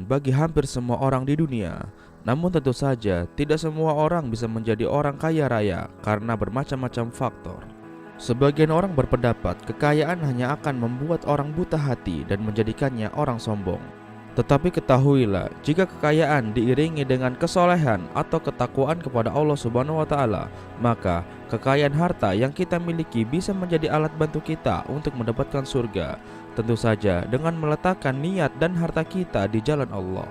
bagi hampir semua orang di dunia. Namun tentu saja tidak semua orang bisa menjadi orang kaya raya karena bermacam-macam faktor. Sebagian orang berpendapat kekayaan hanya akan membuat orang buta hati dan menjadikannya orang sombong. Tetapi ketahuilah, jika kekayaan diiringi dengan kesolehan atau ketakwaan kepada Allah Subhanahu wa Ta'ala, maka kekayaan harta yang kita miliki bisa menjadi alat bantu kita untuk mendapatkan surga. Tentu saja dengan meletakkan niat dan harta kita di jalan Allah.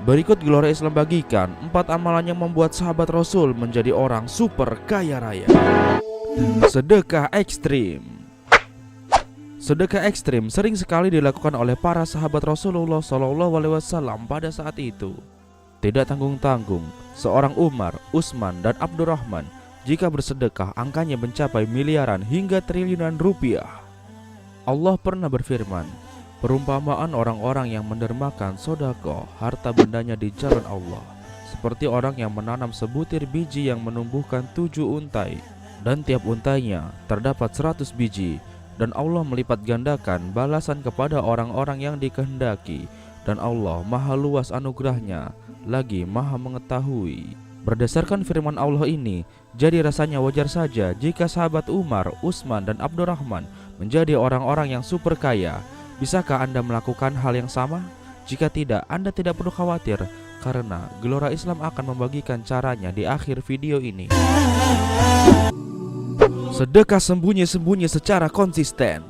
Berikut Gelora Islam bagikan 4 amalan yang membuat sahabat Rasul menjadi orang super kaya raya. Sedekah ekstrim. Sedekah ekstrim sering sekali dilakukan oleh para sahabat Rasulullah SAW pada saat itu. Tidak tanggung-tanggung, seorang Umar, Utsman, dan Abdurrahman jika bersedekah angkanya mencapai miliaran hingga triliunan rupiah. Allah pernah berfirman, perumpamaan orang-orang yang mendermakan sedekah harta bendanya di jalan Allah, seperti orang yang menanam sebutir biji yang menumbuhkan 7 untai, dan tiap untainya terdapat 100 biji. Dan Allah melipat gandakan balasan kepada orang-orang yang dikehendaki. Dan Allah maha luas anugerahnya, lagi maha mengetahui. Berdasarkan firman Allah ini, jadi rasanya wajar saja jika sahabat Umar, Utsman, dan Abdurrahman menjadi orang-orang yang super kaya. Bisakah Anda melakukan hal yang sama? Jika tidak, Anda tidak perlu khawatir, karena Gelora Islam akan membagikan caranya di akhir video ini. Sedekah sembunyi-sembunyi secara konsisten.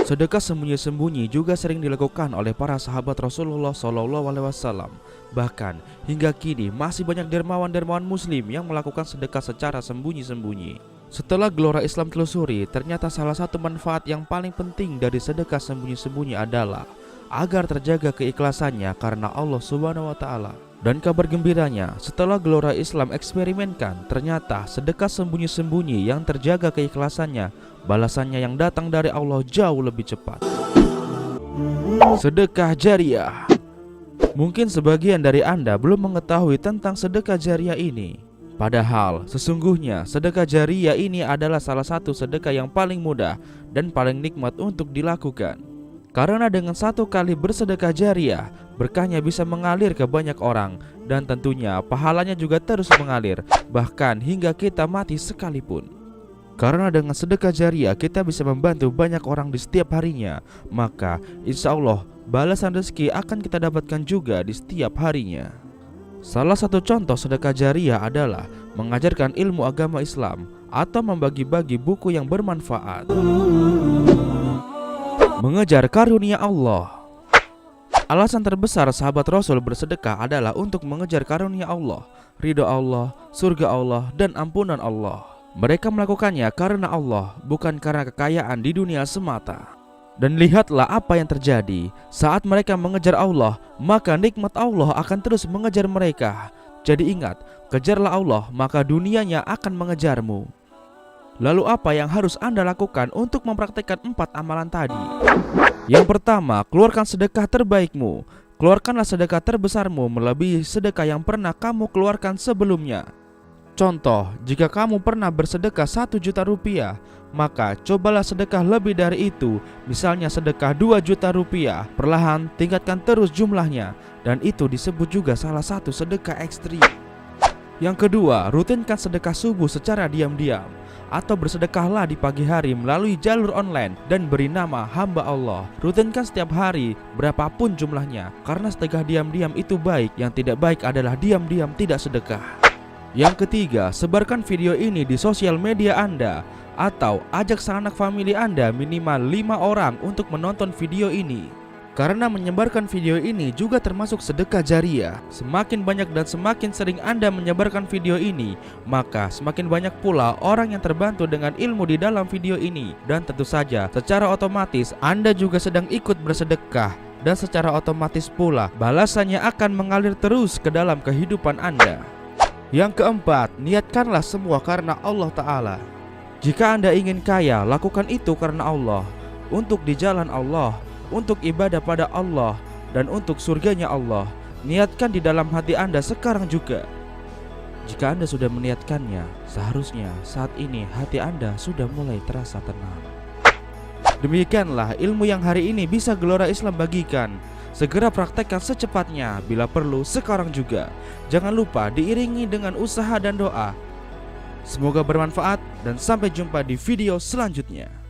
Sedekah sembunyi-sembunyi juga sering dilakukan oleh para sahabat Rasulullah SAW. Bahkan hingga kini masih banyak dermawan-dermawan muslim yang melakukan sedekah secara sembunyi-sembunyi. Setelah Gelora Islam telusuri, ternyata salah satu manfaat yang paling penting dari sedekah sembunyi-sembunyi adalah agar terjaga keikhlasannya karena Allah Subhanahu wa Ta'ala. Dan kabar gembiranya, setelah Gelora Islam eksperimenkan, ternyata sedekah sembunyi-sembunyi yang terjaga keikhlasannya, balasannya yang datang dari Allah jauh lebih cepat. Sedekah jariah. Mungkin sebagian dari Anda belum mengetahui tentang sedekah jariah ini. Padahal sesungguhnya sedekah jariah ini adalah salah satu sedekah yang paling mudah dan paling nikmat untuk dilakukan. Karena dengan satu kali bersedekah jariah, berkahnya bisa mengalir ke banyak orang. Dan tentunya pahalanya juga terus mengalir, bahkan hingga kita mati sekalipun. Karena dengan sedekah jariah kita bisa membantu banyak orang di setiap harinya, maka insya Allah balasan rezeki akan kita dapatkan juga di setiap harinya. Salah satu contoh sedekah jariah adalah mengajarkan ilmu agama Islam atau membagi-bagi buku yang bermanfaat. Mengejar karunia Allah. Alasan terbesar sahabat Rasul bersedekah adalah untuk mengejar karunia Allah, ridha Allah, surga Allah, dan ampunan Allah. Mereka melakukannya karena Allah, bukan karena kekayaan di dunia semata. Dan lihatlah apa yang terjadi. Saat mereka mengejar Allah, maka nikmat Allah akan terus mengejar mereka. Jadi ingat, kejarlah Allah, maka dunianya akan mengejarmu. Lalu apa yang harus Anda lakukan untuk mempraktikkan 4 amalan tadi? Yang pertama, keluarkan sedekah terbaikmu. Keluarkanlah sedekah terbesarmu melebihi sedekah yang pernah kamu keluarkan sebelumnya. Contoh, jika kamu pernah bersedekah 1 juta rupiah, maka cobalah sedekah lebih dari itu. Misalnya sedekah 2 juta rupiah. Perlahan tingkatkan terus jumlahnya. Dan itu disebut juga salah satu sedekah ekstrim. Yang kedua, rutinkan sedekah subuh secara diam-diam. Atau bersedekahlah di pagi hari melalui jalur online dan beri nama hamba Allah. Rutinkan setiap hari berapapun jumlahnya, karena sedekah diam-diam itu baik. Yang tidak baik adalah diam-diam tidak sedekah. Yang ketiga, sebarkan video ini di sosial media Anda, atau ajak sanak famili Anda minimal 5 orang untuk menonton video ini. Karena menyebarkan video ini juga termasuk sedekah jariah. Semakin banyak dan semakin sering Anda menyebarkan video ini, maka semakin banyak pula orang yang terbantu dengan ilmu di dalam video ini. Dan tentu saja secara otomatis Anda juga sedang ikut bersedekah. Dan secara otomatis pula balasannya akan mengalir terus ke dalam kehidupan Anda. Yang keempat, niatkanlah semua karena Allah Ta'ala. Jika Anda ingin kaya, lakukan itu karena Allah, untuk di jalan Allah, untuk ibadah pada Allah, dan untuk surganya Allah. Niatkan di dalam hati Anda sekarang juga. Jika Anda sudah meniatkannya, seharusnya saat ini hati Anda sudah mulai terasa tenang. Demikianlah ilmu yang hari ini bisa Gelora Islam bagikan. Segera praktekkan secepatnya, bila perlu sekarang juga. Jangan lupa diiringi dengan usaha dan doa. Semoga bermanfaat dan sampai jumpa di video selanjutnya.